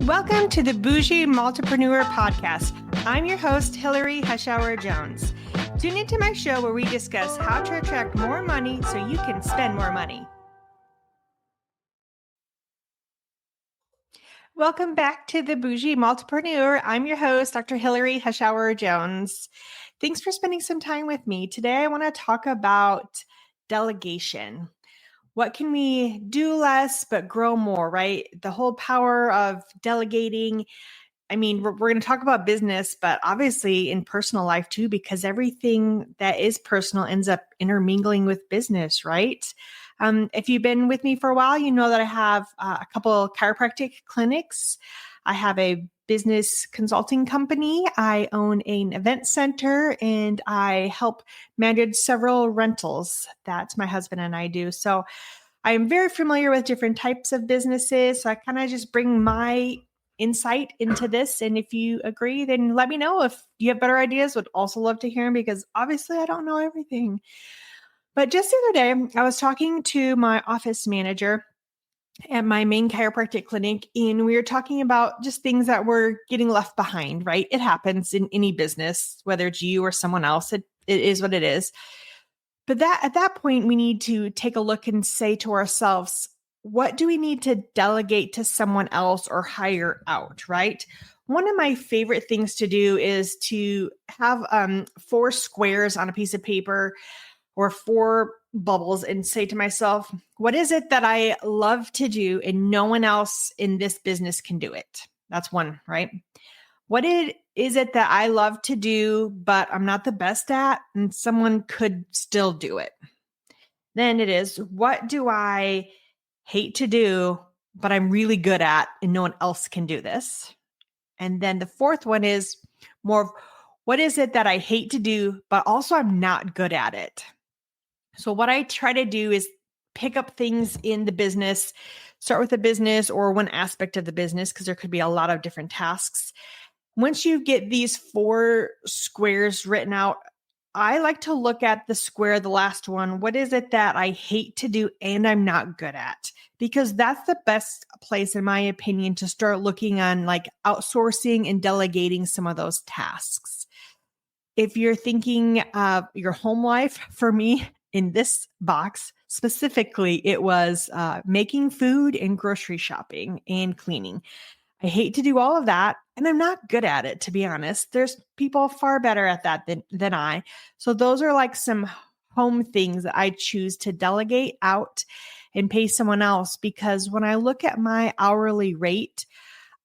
Welcome to the Bougie Multipreneur Podcast. I'm your host, Hillary Heschauer-Jones. Tune into my show where we discuss how to attract more money so you can spend more money. Welcome back to the Bougie Multipreneur. I'm your host, Dr. Hillary Heschauer-Jones. Thanks for spending some time with me. Today, I want to talk about delegation. What can we do less but grow more, right? The whole power of delegating. I mean, we're going to talk about business, but obviously in personal life too, because everything that is personal ends up intermingling with business, right? If you've been with me for a while, you know that I have a couple chiropractic clinics. I have a business consulting company. I own an event center and I help manage several rentals that my husband and I do. So I am very familiar with different types of businesses. So I kind of just bring my insight into this. And if you agree, then let me know. If you have better ideas, would also love to hear them because obviously I don't know everything. But just the other day, I was talking to my office manager at my main chiropractic clinic, and we were talking about just things that were getting left behind, right? It happens in any business, whether it's you or someone else, it is what it is. But at that point, we need to take a look and say to ourselves, what do we need to delegate to someone else or hire out, right? One of my favorite things to do is to have 4 squares on a piece of paper or 4 bubbles and say to myself, what is it that I love to do and no one else in this business can do it? That's one, right? What is it that I love to do, but I'm not the best at and someone could still do it? Then it is, what do I hate to do, but I'm really good at and no one else can do this? And then the fourth one is more of, what is it that I hate to do, but also I'm not good at it? So what I try to do is pick up things in the business, start with the business or one aspect of the business, because there could be a lot of different tasks. Once you get these 4 squares written out, I like to look at the square, the last one. What is it that I hate to do and I'm not good at? Because that's the best place, in my opinion, to start looking on like outsourcing and delegating some of those tasks. If you're thinking of your home life, for me, in this box specifically, it was making food and grocery shopping and cleaning. I hate to do all of that, and I'm not good at it, to be honest. There's people far better at that than I. So those are like some home things that I choose to delegate out and pay someone else, because when I look at my hourly rate,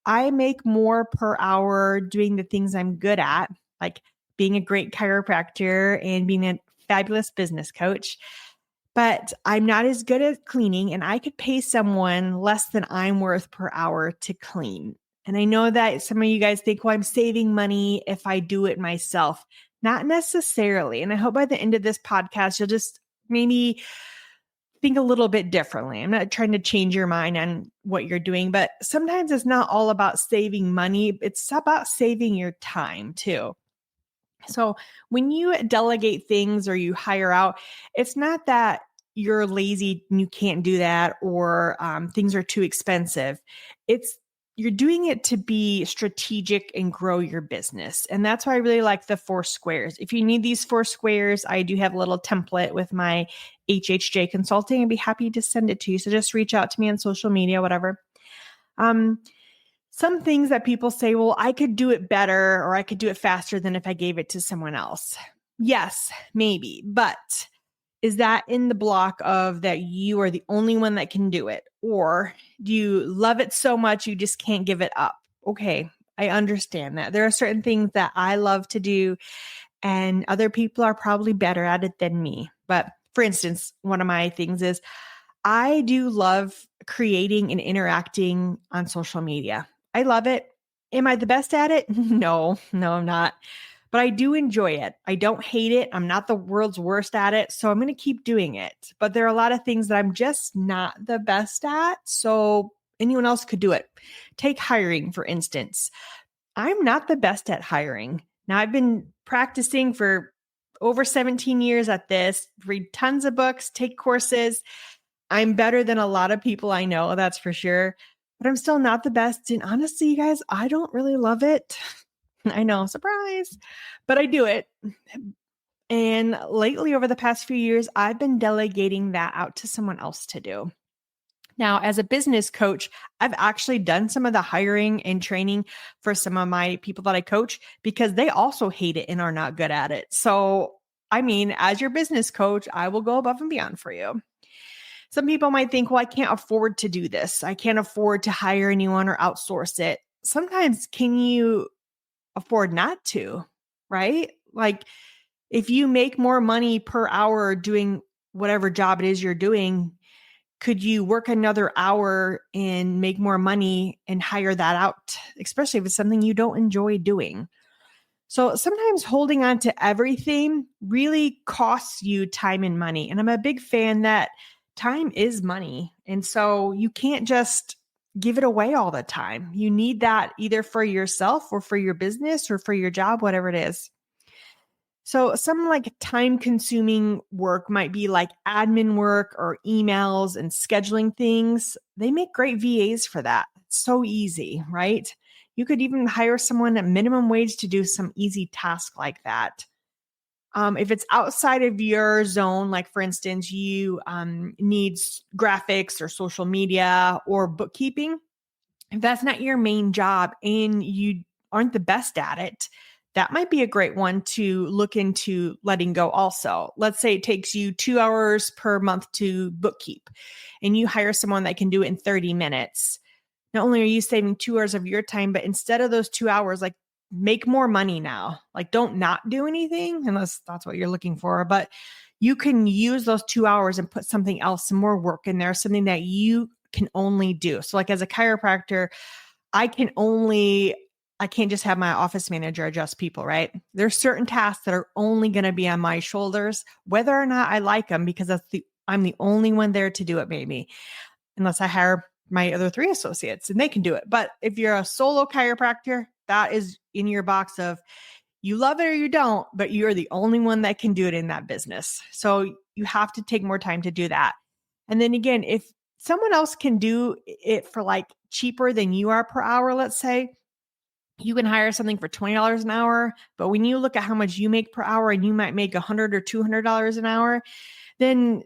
I make more per hour doing the things I'm good at, like being a great chiropractor and being a fabulous business coach. But I'm not as good at cleaning, and I could pay someone less than I'm worth per hour to clean. And I know that some of you guys think, well, I'm saving money if I do it myself. Not necessarily. And I hope by the end of this podcast, you'll just maybe think a little bit differently. I'm not trying to change your mind on what you're doing, but sometimes it's not all about saving money. It's about saving your time too. So when you delegate things or you hire out, it's not that you're lazy and you can't do that, or things are too expensive. You're doing it to be strategic and grow your business. And that's why I really like the 4 squares. If you need these 4 squares, I do have a little template with my HHJ consulting. I'd be happy to send it to you. So just reach out to me on social media, whatever. Some things that people say, well, I could do it better or I could do it faster than if I gave it to someone else. Yes, maybe. But is that in the block of that you are the only one that can do it? Or do you love it so much you just can't give it up? Okay, I understand that. There are certain things that I love to do and other people are probably better at it than me. But for instance, one of my things is I do love creating and interacting on social media. I love it. Am I the best at it? No, I'm not. But I do enjoy it. I don't hate it. I'm not the world's worst at it. So I'm going to keep doing it. But there are a lot of things that I'm just not the best at. So anyone else could do it. Take hiring, for instance. I'm not the best at hiring. Now, I've been practicing for over 17 years at this, read tons of books, take courses. I'm better than a lot of people I know, that's for sure. but I'm still not the best. And honestly, you guys, I don't really love it. I know, surprise, but I do it. And lately, over the past few years, I've been delegating that out to someone else to do. Now, as a business coach, I've actually done some of the hiring and training for some of my people that I coach because they also hate it and are not good at it. So, I mean, as your business coach, I will go above and beyond for you. Some people might think, well, I can't afford to do this. I can't afford to hire anyone or outsource it. Sometimes, can you afford not to? Right? Like, if you make more money per hour doing whatever job it is you're doing, could you work another hour and make more money and hire that out, especially if it's something you don't enjoy doing? So sometimes holding on to everything really costs you time and money. And I'm a big fan that time is money. And so you can't just give it away all the time. You need that either for yourself or for your business or for your job, whatever it is. So some like time consuming work might be like admin work or emails and scheduling things. They make great VAs for that. It's so easy, right? You could even hire someone at minimum wage to do some easy task like that. If it's outside of your zone, like for instance, you need graphics or social media or bookkeeping, if that's not your main job and you aren't the best at it, that might be a great one to look into letting go also. Let's say it takes you 2 hours per month to bookkeep and you hire someone that can do it in 30 minutes. Not only are you saving 2 hours of your time, but instead of those 2 hours, like make more money now. Like don't not do anything unless that's what you're looking for, but you can use those 2 hours and put something else, some more work in there, something that you can only do. So like as a chiropractor, I can't just have my office manager adjust people, right? There's certain tasks that are only going to be on my shoulders, whether or not I like them, because I'm the only one there to do it, maybe, unless I hire my other 3 associates and they can do it. But if you're a solo chiropractor, that is in your box of you love it or you don't, but you're the only one that can do it in that business. So you have to take more time to do that. And then again, if someone else can do it for like cheaper than you are per hour, let's say, you can hire something for $20 an hour. But when you look at how much you make per hour and you might make $100 or $200 an hour, then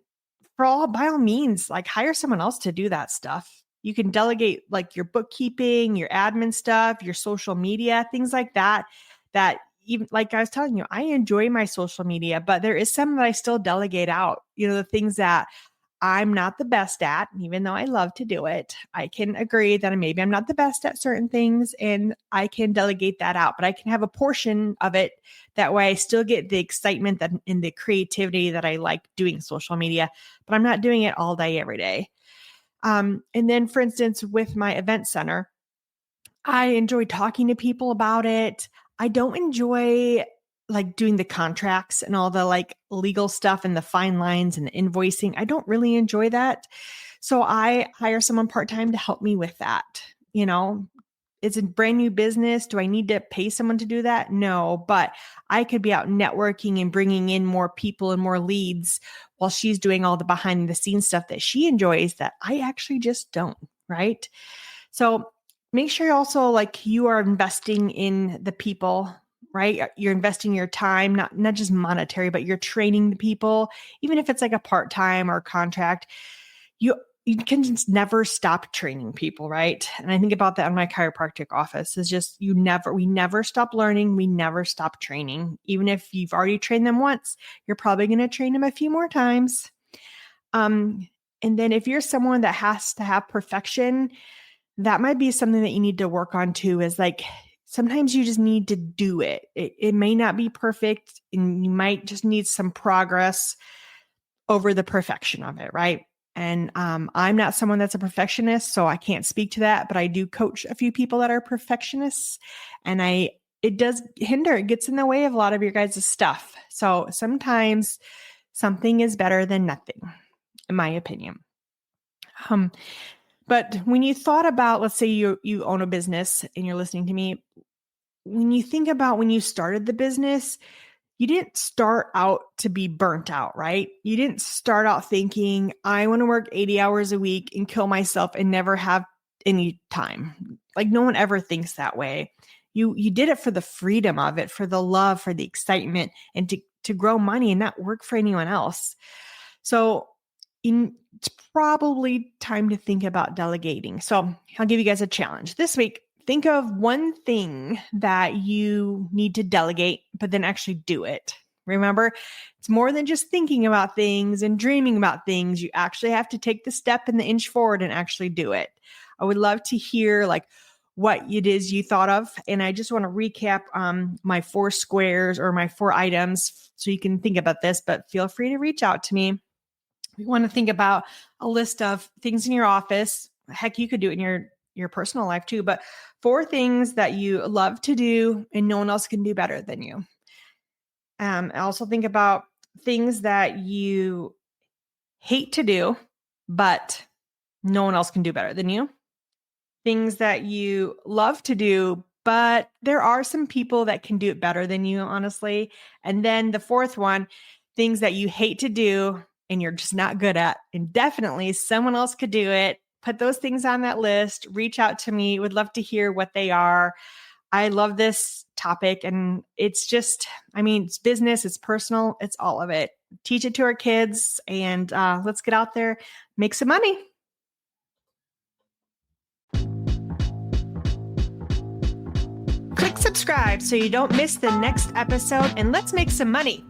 by all means, like hire someone else to do that stuff. You can delegate like your bookkeeping, your admin stuff, your social media, things like that. That even like I was telling you, I enjoy my social media, but there is some that I still delegate out. The things that I'm not the best at, even though I love to do it. I can agree that maybe I'm not the best at certain things and I can delegate that out, but I can have a portion of it. That way I still get the excitement and the creativity that I like doing social media, but I'm not doing it all day, every day. And then for instance, with my event center, I enjoy talking to people about it. I don't enjoy like doing the contracts and all the like legal stuff and the fine lines and the invoicing. I don't really enjoy that. So I hire someone part-time to help me with that. It's a brand new business. Do I need to pay someone to do that? No, but I could be out networking and bringing in more people and more leads while she's doing all the behind the scenes stuff that she enjoys that I actually just don't, right? So make sure also like you are investing in the people, right? You're investing your time, not just monetary, but you're training the people, even if it's like a part-time or contract. You can just never stop training people, right? And I think about that in my chiropractic office is just we never stop learning. We never stop training. Even if you've already trained them once, you're probably going to train them a few more times. And then if you're someone that has to have perfection, that might be something that you need to work on too, is like, sometimes you just need to do it. It may not be perfect and you might just need some progress over the perfection of it, right? And I'm not someone that's a perfectionist, so I can't speak to that, but I do coach a few people that are perfectionists, and it does hinder, it gets in the way of a lot of your guys' stuff. So sometimes something is better than nothing, in my opinion. But when you thought about, let's say you own a business and you're listening to me, when you think about when you started the business, you didn't start out to be burnt out, right? You didn't start out thinking, I want to work 80 hours a week and kill myself and never have any time. Like no one ever thinks that way. You did it for the freedom of it, for the love, for the excitement, and to grow money and not work for anyone else. So it's probably time to think about delegating. So I'll give you guys a challenge this week. Think of one thing that you need to delegate, but then actually do it. Remember, it's more than just thinking about things and dreaming about things. You actually have to take the step and the inch forward and actually do it. I would love to hear like what it is you thought of. And I just want to recap my 4 squares or my 4 items so you can think about this, but feel free to reach out to me. We want to think about a list of things in your office. Heck, you could do it in your personal life too, but 4 things that you love to do and no one else can do better than you. Also think about things that you hate to do, but no one else can do better than you. Things that you love to do, but there are some people that can do it better than you, honestly. And then the 4th one, things that you hate to do and you're just not good at, and definitely someone else could do it. Put those things on that list, reach out to me. Would love to hear what they are. I love this topic, and it's just, it's business, it's personal, it's all of it. Teach it to our kids, and let's get out there, make some money. Click subscribe so you don't miss the next episode, and let's make some money.